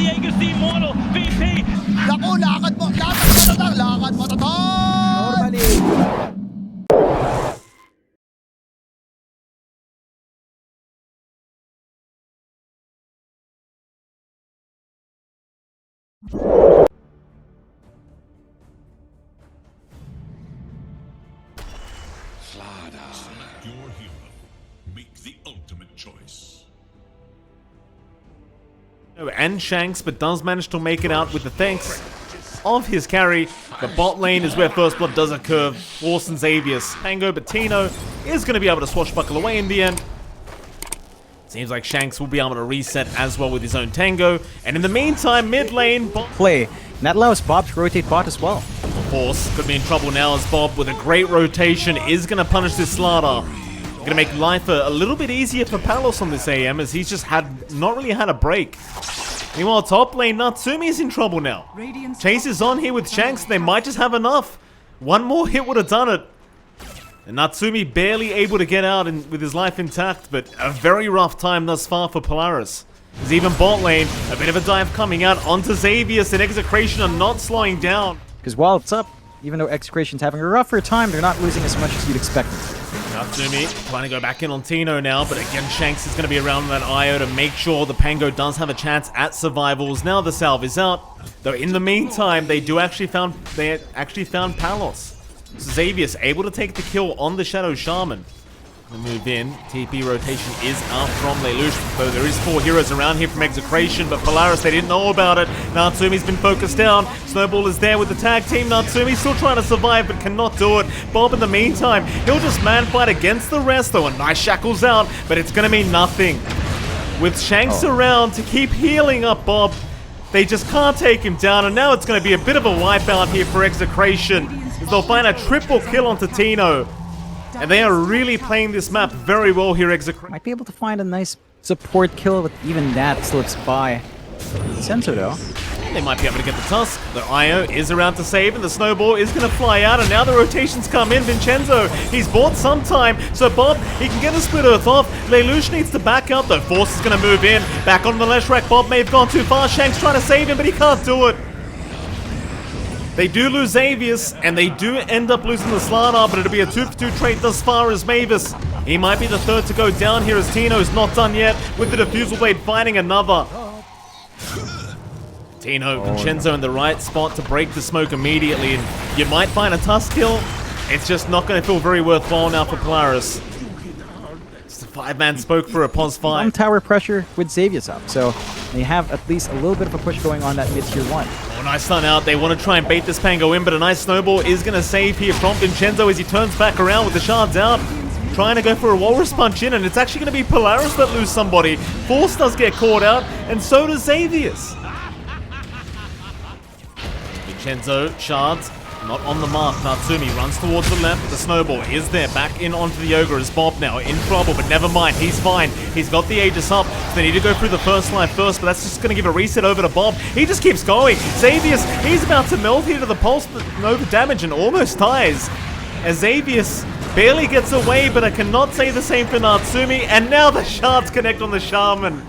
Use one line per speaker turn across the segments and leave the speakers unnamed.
Diego's the immortal VP.
Naku, lakad mo tatang, lakad mo tatang!
Normally.
Select your hero. Make the ultimate choice.
And Shanks, but does manage to make it out with the thanks of his carry. The bot lane is where first blood does occur. Force and Xavius. Tango, but Tino is going to be able to swashbuckle away in the end. Seems like Shanks will be able to reset as well with his own Tango. And in the meantime, mid lane, Bob
Play. And that allows Bob to rotate bot as well.
Force could be in trouble now as Bob, with a great rotation, is going to punish this Slaughter. Going to make life a little bit easier for Palos on this AM, as he's just not really had a break. Meanwhile, top lane, Natsumi is in trouble now. Chase is on here with Shanks, they might just have enough. One more hit would have done it. And Natsumi barely able to get out with his life intact, but a very rough time thus far for Polaris. There's even bot lane, a bit of a dive coming out onto Xavius, and Execration are not slowing down.
Because while it's up, even though Execration's having a rougher time, they're not losing as much as you'd expect them to.
Natsumi trying to go back in on Tino now, but again Shanks is going to be around that IO to make sure the Pango does have a chance at survivals. Now the salve is out, though in the meantime they actually found Palos. So Xavius able to take the kill on the Shadow Shaman. The move in, TP rotation is out from Lelouch, though there is 4 heroes around here from Execration, but Polaris, they didn't know about it. Natsumi's been focused down. Snowball is there with the tag team. Natsumi still trying to survive, but cannot do it. Bob in the meantime, he'll just man fight against the rest, though a nice shackles out, but it's gonna mean nothing. With Shanks around to keep healing up Bob, they just can't take him down, and now it's gonna be a bit of a wipeout here for Execration, as they'll find a triple kill onto Tino. And they are really playing this map very well here, Execration.
Might be able to find a nice support kill, but even that slips by. Sensor though.
They might be able to get the Tusk. The IO is around to save, and the Snowball is going to fly out, and now the rotations come in. Vincenzo, he's bought some time, so Bob, he can get the Split Earth off. Lelouch needs to back out, though. Force is going to move in. Back on the left rack, Bob may have gone too far. Shanks trying to save him, but he can't do it. They do lose Xavius, and they do end up losing the Slana, but it'll be a 2-for-2 trade thus far as Mavis. He might be the third to go down here as Tino's not done yet, with the Diffusal Blade finding another. Tino, Vincenzo in the right spot to break the smoke immediately, and you might find a Tusk kill. It's just not going to feel very worthwhile now for Polaris. It's a 5-man spoke for a pos 5.
Some tower pressure with Xavius up, so they have at least a little bit of a push going on that mid-tier 1.
Oh, nice stun out. They want to try and bait this Pango in, but a nice Snowball is going to save here from Vincenzo as he turns back around with the shards out. Trying to go for a Walrus Punch in, and it's actually going to be Polaris that lose somebody. Force does get caught out, and so does Xavius. Vincenzo, shards, not on the mark. Natsumi runs towards the left. The Snowball is there. Back in onto the Ogre as Bob now in trouble, but never mind. He's fine. He's got the Aegis up. So they need to go through the first line first, but that's just going to give a reset over to Bob. He just keeps going. Xavius, he's about to melt here to the pulse, but no damage and almost dies. As Xavius barely gets away, but I cannot say the same for Natsumi. And now the shards connect on the Shaman.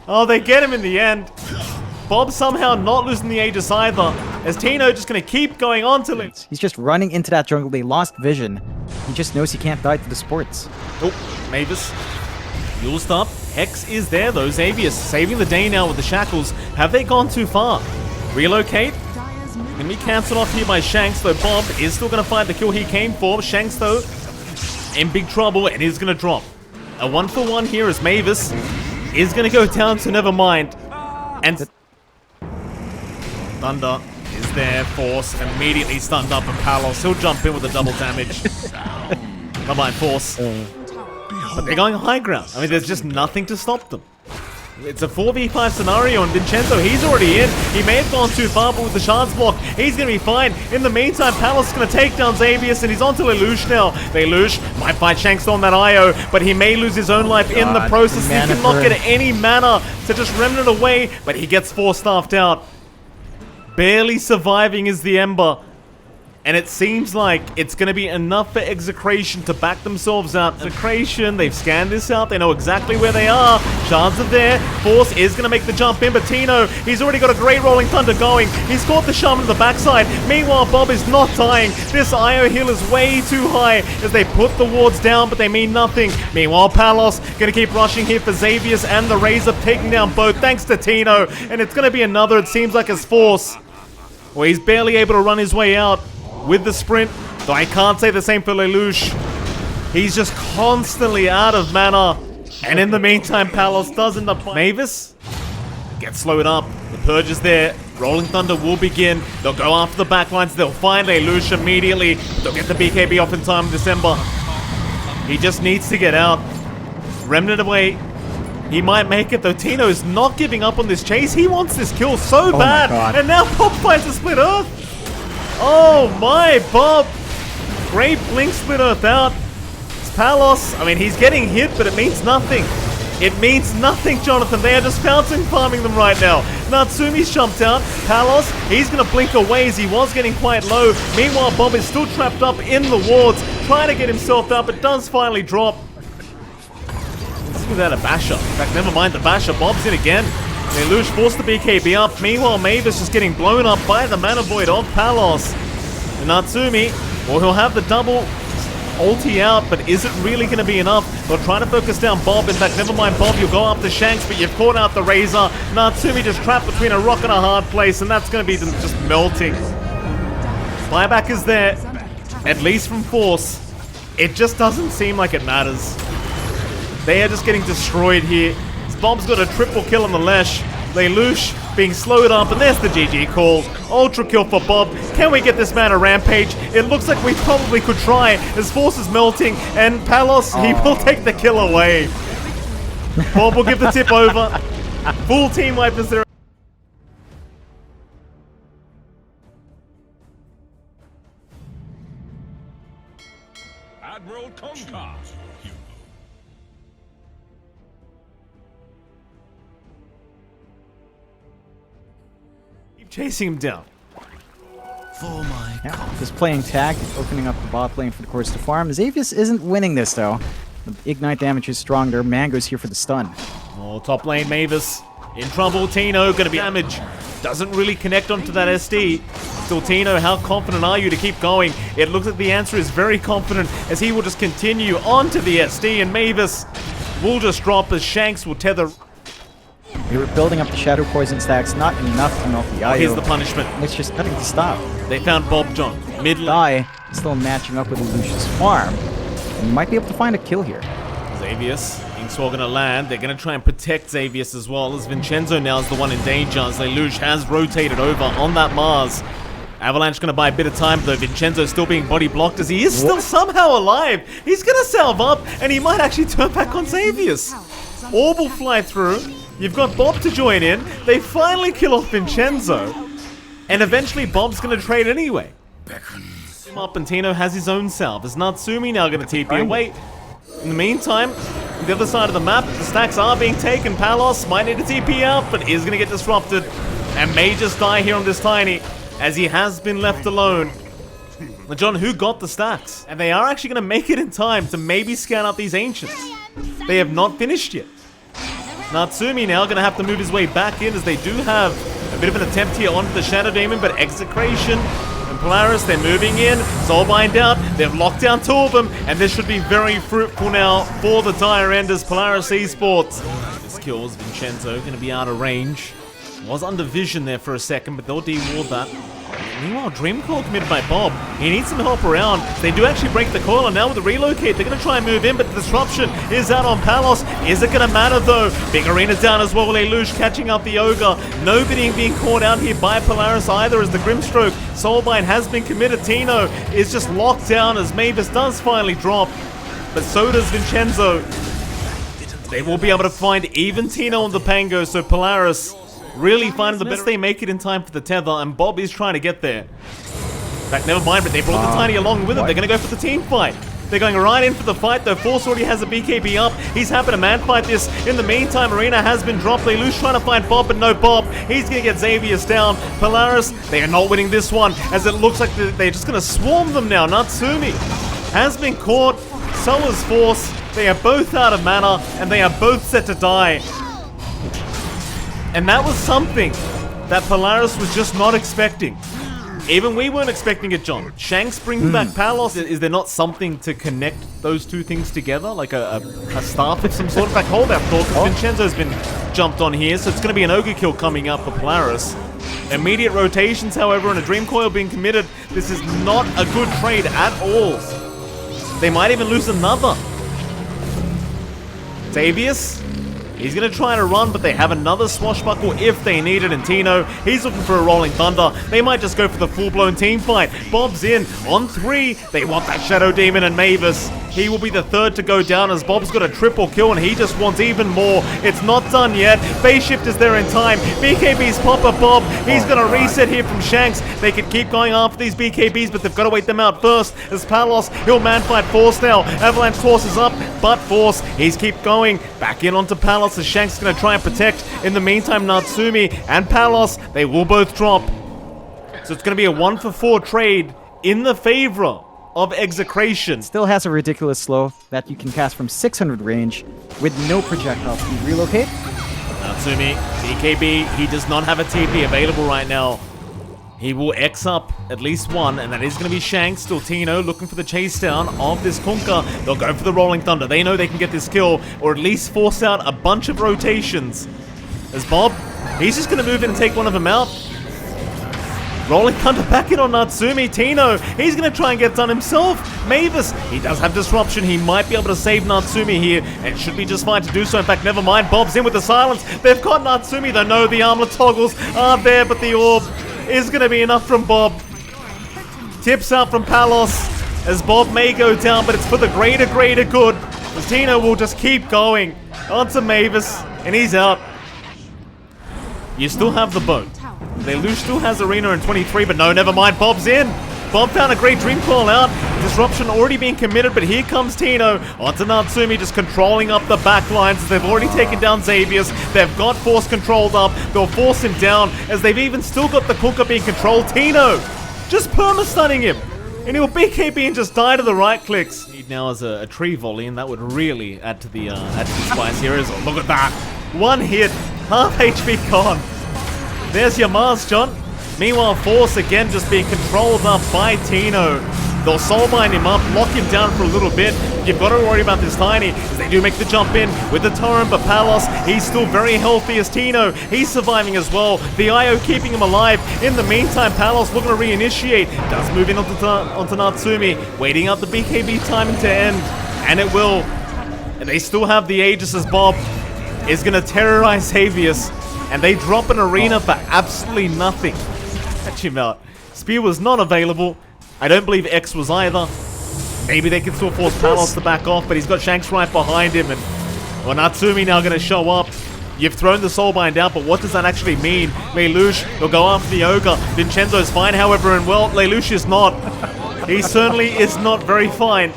Oh, they get him in the end. Bob somehow not losing the Aegis either, as Tino just going to keep going on to him.
He's just running into that jungle. They lost vision. He just knows he can't die to the sports.
Oh, Mavis. Used up. Hex is there though. Xavius saving the day now with the shackles. Have they gone too far? Relocate. Going to be cancelled off here by Shanks, though Bob is still going to find the kill he came for. Shanks, though, in big trouble, and he's going to drop. A 1-for-1 here as Mavis is going to go down, so never mind. And Thunder is there. Force immediately stunned up, and Palos, he'll jump in with the double damage. Come on, Force. But they're going high ground. I mean, there's just nothing to stop them. It's a 4v5 scenario, and Vincenzo, he's already in. He may have gone too far, but with the shards block, he's going to be fine. In the meantime, Palos is going to take down Xavius, and he's onto Lelouch now. Lelouch might fight Shanks on that IO, but he may lose his own life in the process. He cannot get any mana to just remnant away, but he gets 4-staffed out. Barely surviving is the Ember. And it seems like it's going to be enough for Execration to back themselves out. Execration, they've scanned this out. They know exactly where they are. Shards are there. Force is going to make the jump in, but Tino, he's already got a great Rolling Thunder going. He's caught the shaman to the backside. Meanwhile, Bob is not dying. This IO heal is way too high as they put the wards down, but they mean nothing. Meanwhile, Palos going to keep rushing here for Xavius and the Razor, taking down both thanks to Tino. And it's going to be another, it seems like, his Force. Well, he's barely able to run his way out with the sprint, though I can't say the same for Lelouch. He's just constantly out of mana. And in the meantime, Palos does end up... Mavis gets slowed up. The Purge is there. Rolling Thunder will begin. They'll go after the backlines. They'll find Lelouch immediately. They'll get the BKB off in time in December. He just needs to get out. Remnant away. He might make it, though. Tino's not giving up on this chase. He wants this kill so bad. And now Bob finds a Split Earth. Oh my, Bob! Great Blink Split Earth out. It's Palos. I mean, he's getting hit, but it means nothing. It means nothing, Jonathan. They are just fountain farming them right now. Natsumi's jumped out. Palos, he's going to blink away as he was getting quite low. Meanwhile, Bob is still trapped up in the wards, trying to get himself out, but does finally drop. Without a basher. In fact, never mind the basher. Bob's in again. Lelouch forced the BKB up. Meanwhile, Mavis is getting blown up by the Mana Void of Palos. And Natsumi, well, he'll have the double ulti out, but is it really going to be enough? They'll try to focus down Bob. In fact, never mind Bob, you'll go after Shanks, but you've caught out the Razor. Natsumi just trapped between a rock and a hard place, and that's going to be them just melting. Buyback is there, at least from Force. It just doesn't seem like it matters. They are just getting destroyed here. Bob's got a triple kill on the Lesh. Lelouch being slowed up, and there's the GG call. Ultra kill for Bob. Can we get this man a rampage? It looks like we probably could try. His Force is melting, and Palos, he will take the kill away. Bob will give the tip over. Full team wipe is there.
Admiral Concar.
Chasing him down.
Just playing tag, opening up the bot lane for the course to farm. Xavius isn't winning this though. The ignite damage is stronger. Mango's here for the stun.
Oh, top lane Mavis in trouble. Tino gonna be damage. Doesn't really connect onto that SD. Still, Tino, how confident are you to keep going? It looks like the answer is very confident, as he will just continue onto the SD, and Mavis will just drop as Shanks will tether.
We were building up the Shadow Poison stacks, not enough to melt the IO.
Here's the punishment.
It's just nothing to stop.
They found Bob John. Mid
Die, still matching up with Lelouch's farm. And you might be able to find a kill here.
Xavius, Inksaw gonna land. They're gonna try and protect Xavius as well, as Vincenzo now is the one in danger, as Lelouch has rotated over on that Mars. Avalanche gonna buy a bit of time, though. Vincenzo still being body blocked, as he is still somehow alive. He's gonna salve up, and he might actually turn back on Xavius. Orb will fly through. You've got Bob to join in. They finally kill off Vincenzo. And eventually Bob's going to trade anyway. Up, and Tino has his own salve. Is Natsumi now going to TP away? In the meantime, on the other side of the map, the stacks are being taken. Palos might need to TP out, but is going to get disrupted. And may just die here on this Tiny, as he has been left alone. Now, John, who got the stacks? And they are actually going to make it in time to maybe scan out these Ancients. They have not finished yet. Natsumi now going to have to move his way back in, as they do have a bit of an attempt here onto the Shadow Demon, but Execration and Polaris, they're moving in. Soulbind out. They've locked down two of them, and this should be very fruitful now for the Dire Enders. Polaris Esports. This kills Vincenzo, going to be out of range. Was under vision there for a second, but they'll de-ward that. Meanwhile, Dream Coil committed by Bob. He needs some help around. They do actually break the coil, and now with the relocate, they're going to try and move in, but the disruption is out on Palos. Is it going to matter, though? Big Arena down as well. Lelouch catching up the Ogre. Nobody being caught out here by Polaris either, as the Grimstroke. Soulbind has been committed. Tino is just locked down as Mavis does finally drop, but so does Vincenzo. They will be able to find even Tino on the Pango, so Polaris really finding the best. They make it in time for the tether, and Bob is trying to get there. In fact, never mind, but they brought the Tiny along with them. They're going to go for the team fight. They're going right in for the fight, though. Force already has a BKB up. He's happy to man fight this. In the meantime, Arena has been dropped. Lelouch trying to find Bob, but no Bob. He's going to get Xavier's down. Polaris, they are not winning this one, as it looks like they're just going to swarm them now. Natsumi has been caught. So is Force. They are both out of mana, and they are both set to die. And that was something that Polaris was just not expecting. Even we weren't expecting it, John. Shanks bringing back Palos. Is there not something to connect those two things together? Like a staff of some sort? In fact, hold that thought, because Vincenzo's been jumped on here, so it's going to be an Ogre kill coming up for Polaris. Immediate rotations, however, and a Dream Coil being committed. This is not a good trade at all. They might even lose another. Davius, he's going to try to run, but they have another swashbuckle if they need it. And Tino, he's looking for a Rolling Thunder. They might just go for the full-blown team fight. Bob's in on 3. They want that Shadow Demon and Mavis. He will be the third to go down as Bob's got a triple kill and he just wants even more. It's not done yet. Phase Shift is there in time. BKB's Papa Bob. He's going to reset here from Shanks. They could keep going after these BKBs, but they've got to wait them out first. As Palos, he'll man fight Force now. Avalanche Force is up, but Force, he's keep going. Back in onto Palos as Shanks is going to try and protect. In the meantime, Natsumi and Palos, they will both drop. So it's going to be a 1-for-4 trade in the favor of Execration.
Still has a ridiculous slow that you can cast from 600 range with no projectile speed relocate.
Natsumi, BKB, he does not have a TP available right now. He will X up at least one, and that is going to be Shanks. Still Tino looking for the chase down of this Kunkka. They'll go for the Rolling Thunder. They know they can get this kill, or at least force out a bunch of rotations. As Bob, he's just going to move in and take one of them out. Rolling Thunder back in on Natsumi. Tino, he's going to try and get done himself. Mavis, he does have disruption. He might be able to save Natsumi here, and should be just fine to do so. In fact, never mind. Bob's in with the silence. They've got Natsumi, though. No, the armlet toggles are there, but the orb is going to be enough from Bob. Tips out from Palos, as Bob may go down, but it's for the greater good. As Tino will just keep going. Onto Mavis, and he's out. You still have the boat. Lelouch still has Arena in 23, but no, never mind. Bob's in. Bob found a great Dream Coil out. Disruption already being committed, but here comes Tino. Onto Natsumi, just controlling up the back lines. They've already taken down Xavier's. They've got Force controlled up. They'll force him down, as they've even still got the Kunkka being controlled. Tino, just perma-stunning him. And he'll BKB and just die to the right clicks. Need now as a tree volley, and that would really add to the spice here. Look at that. One hit, half HP gone. There's your Mars, John. Meanwhile, Force again just being controlled up by Tino. They'll soulbind him up, lock him down for a little bit. You've got to worry about this Tiny, as they do make the jump in with the Torrent, but Palos, he's still very healthy as Tino. He's surviving as well. The IO keeping him alive. In the meantime, Palos looking to reinitiate. Does move in onto Natsumi, waiting out the BKB timing to end. And it will. And they still have the Aegis as Bob is going to terrorize Xavier's. And they drop an Arena for absolutely nothing. Catch him out. Spear was not available. I don't believe X was either. Maybe they can still force Palos to back off, but he's got Shanks right behind him. And well, Natsumi now going to show up. You've thrown the Soulbind out, but what does that actually mean? Lelouch will go after the Ogre. Vincenzo's fine, however, and well, Lelouch is not. He certainly is not very fine.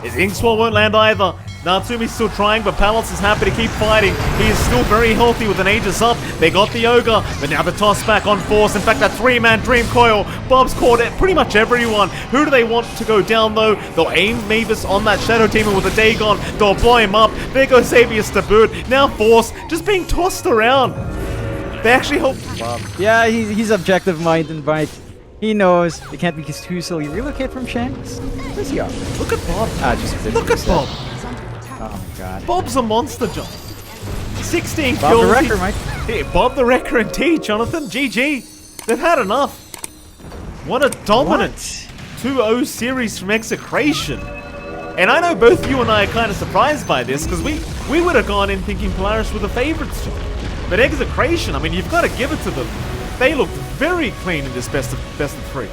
His Inkswell won't land either. Natsumi's still trying, but Palos is happy to keep fighting. He is still very healthy with an Aegis up. They got the Ogre, but now the toss back on Force. In fact, a 3-man Dream Coil. Bob's caught it pretty much everyone. Who do they want to go down, though? They'll aim Mavis on that Shadow Demon with a Dagon. They'll blow him up. There goes Xavier's to boot. Now Force just being tossed around. They actually help Bob.
Yeah, he's objective-minded, Mike. He knows they can't be too silly. Relocate from Shanks? Where's he off?
Look at Bob.
Look
at Bob.
Oh my god.
Bob's a monster, John. 16
Bob
kills.
the Wrecker, Mike.
Hey, Bob the Wrecker and T, Jonathan. GG. They've had enough. What a dominant 2-0 series from Execration. And I know both you and I are kind of surprised by this, because we would have gone in thinking Polaris were the favorites, John. But Execration, I mean, you've got to give it to them. They looked very clean in this best of 3.